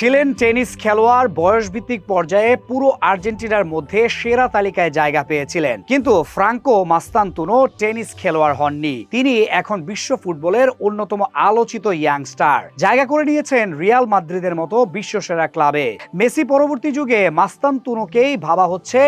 ছিলেন টেনিস খেলোয়াড়, বয়সভিত্তিক পর্যায়ে পুরো আর্জেন্টিনার মধ্যে সেরা তালিকায় জায়গা পেয়েছিলেন। কিন্তু ফ্রাঙ্কো মাস্তানতুনো টেনিস খেলোয়াড় হননি। তিনি এখন বিশ্ব ফুটবলের অন্যতম আলোচিত ইয়াংস্টার। জায়গা করে নিয়েছেন রিয়াল মাদ্রিদের মতো বিশ্বসেরা ক্লাবে। মেসি পরবর্তী যুগে মাস্তানতুনোকেই ভাবা হচ্ছে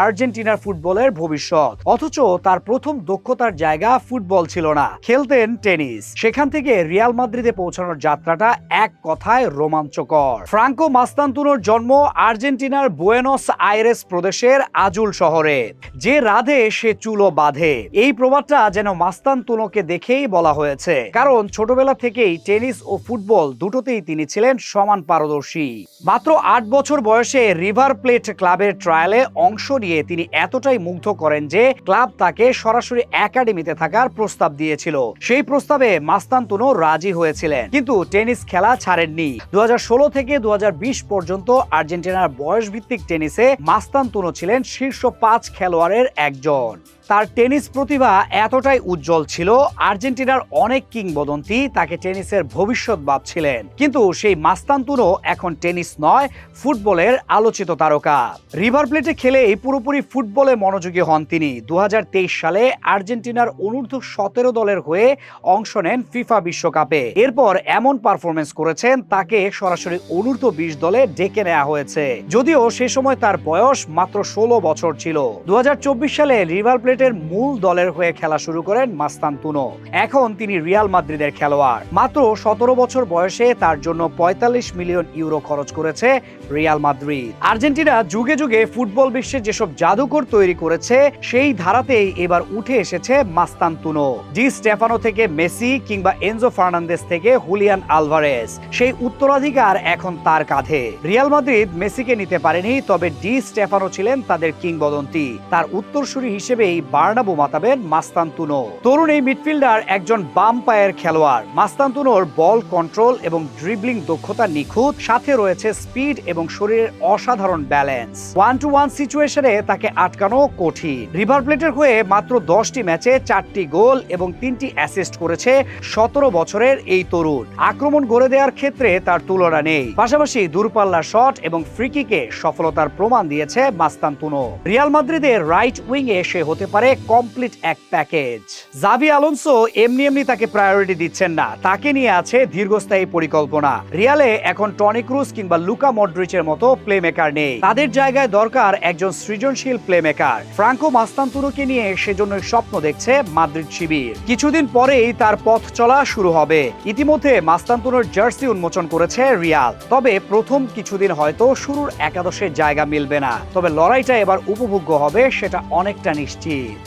আর্জেন্টিনার ফুটবলের ভবিষ্যৎ। অথচ তার প্রথম দক্ষতার জায়গা ফুটবল ছিল না, খেলতেন টেনিস। সেখান থেকে রিয়াল মাদ্রিদে পৌঁছানোর যাত্রাটা এক কথায় রোমাঞ্চকর। ফ্রাঙ্কো মাস্তানতুনোর জন্ম আর্জেন্টিনার বুয়েনোস আইরেস প্রদেশের আজুল শহরে। যে রাধে সে চুলো বাঁধে, এই প্রবাদটা যেন মাস্তানতুনোকে দেখেই বলা হয়েছে। কারণ ছোটবেলা থেকেই টেনিস ও ফুটবল দুটোতেই তিনি ছিলেন সমান পারদর্শী। মাত্র 8 বছর বয়সে রিভার প্লেট ক্লাবের ট্রায়ালে অংশ নিয়ে তিনি এতটাই মুগ্ধ করেন যে ক্লাব তাকে সরাসরি একাডেমিতে থাকার প্রস্তাব দিয়েছিল। সেই প্রস্তাবে মাস্তানতুনো রাজি হয়েছিলেন, কিন্তু টেনিস খেলা ছাড়েননি। 2016 থেকে 2020 পর্যন্ত আর্জেন্টিনার বয়সভিত্তিক টেনিসে মাস্তানতুনো ছিলেন শীর্ষ 5 খেলোয়াড়ের একজন। তার টেনিস প্রতিভা এতটাই উজ্জ্বল ছিল, আর্জেন্টিনার অনেক কিংবদন্তি তাকে টেনিসের ভবিষ্যৎ ভাবছিলেন। কিন্তু সেই মাস্তানতুনো এখন টেনিস নয়, ফুটবলের আলোচিত তারকা। রিভার প্লেটে খেলেই পুরোপুরি ফুটবলে মনোযোগী হন তিনি। 2023 সালে আর্জেন্টিনার অনূর্ধ্ব-17 দলের হয়ে অংশ নেন ফিফা বিশ্বকাপে। এরপর এমন পারফরমেন্স করেছেন তাকে সরাসরি অনূর্ধ্ব-20 দলে ডেকে নেওয়া হয়েছে, যদিও সে সময় তার বয়স মাত্র 16 বছর ছিল। 2024 সালে রিভার প্লেটের মূল দলের হয়ে খেলা শুরু করেন মাস্তানতুনো। এখন তিনি রিয়াল মাদ্রিদের খেলোয়াড়। মাত্র 17 বছর বয়সে তার জন্য 45 মিলিয়ন ইউরো খরচ করেছে রিয়াল মাদ্রিদ। আর্জেন্টিনা যুগে যুগে ফুটবল বিশ্বে যেসব জাদুকর তৈরি করেছে, সেই ধারাতেই এবার উঠে এসেছে মাস্তানতুনো। ডি স্টেফানো থেকে মেসি কিংবা এনজো ফার্নান্দেস থেকে হুলিয়ান আলভারেজ, সেই উত্তরাধিকার এখন তার কাঁধে। রিয়াল মাদ্রিদ মেসিকে নিতে পারেনি, তবে ডি স্টেফানো ছিলেন তাদের কিংবদন্তি। তার উত্তরসূরি হিসেবেই বার্নাবু মাতাবেন মাস্তানতুনো। তরুণ এই মিডফিল্ডার একজন বাম পায়ের খেলোয়াড়। মাস্তানতুনোর বল কন্ট্রোল এবং ড্রিবলিং দক্ষতা নিখুঁত, সাথে রয়েছে স্পিড এবং শরীরের অসাধারণ ব্যালেন্স। 1-to-1 সিচুয়েশনে তাকে আটকানো কঠিন। রিভার প্লেটের হয়ে মাত্র 10টি ম্যাচে 4টি গোল এবং 3টি অ্যাসিস্ট করেছে 17 বছরের এই তরুণ। আক্রমণ গড়ে দেওয়ার ক্ষেত্রে তার তুলনা নেই, পাশাপাশি দূরপাল্লার শট এবং ফ্রি কিকে সফলতার প্রমাণ দিয়েছে মাস্তানতুনো। রিয়াল মাদ্রিদের রাইট উইং এ সে হতে পারে কমপ্লিট এক প্যাকেজ। জাভি আলোনসো এমনি এমনি তাকে প্রায়োরিটি দিচ্ছেন না, তাকে নিয়ে আছে দীর্ঘস্থায়ী পরিকল্পনা। রিয়ালে এখন টনি ক্রুজ কিংবা লুকা মডরিচের মতো প্লেমেকার নেই, তাদের জায়গায় দরকার একজন সৃজনশীল প্লেমেকার। ফ্রাঙ্কো মাস্তানতুনোকে নিয়ে সেজন্য স্বপ্ন দেখছে মাদ্রিদ শিবির। কিছুদিন পরেই তার পথ চলা শুরু হবে। ইতিমধ্যে মাস্তানতুনোর জার্সি উন্মোচন করেছে রিয়াল, তবে প্রথম কিছুদিন হয়তো শুরুর একাদশে জায়গা মিলবে না। তবে লড়াইটা এবার উপভোগ্য হবে, সেটা অনেকটা নিশ্চিত।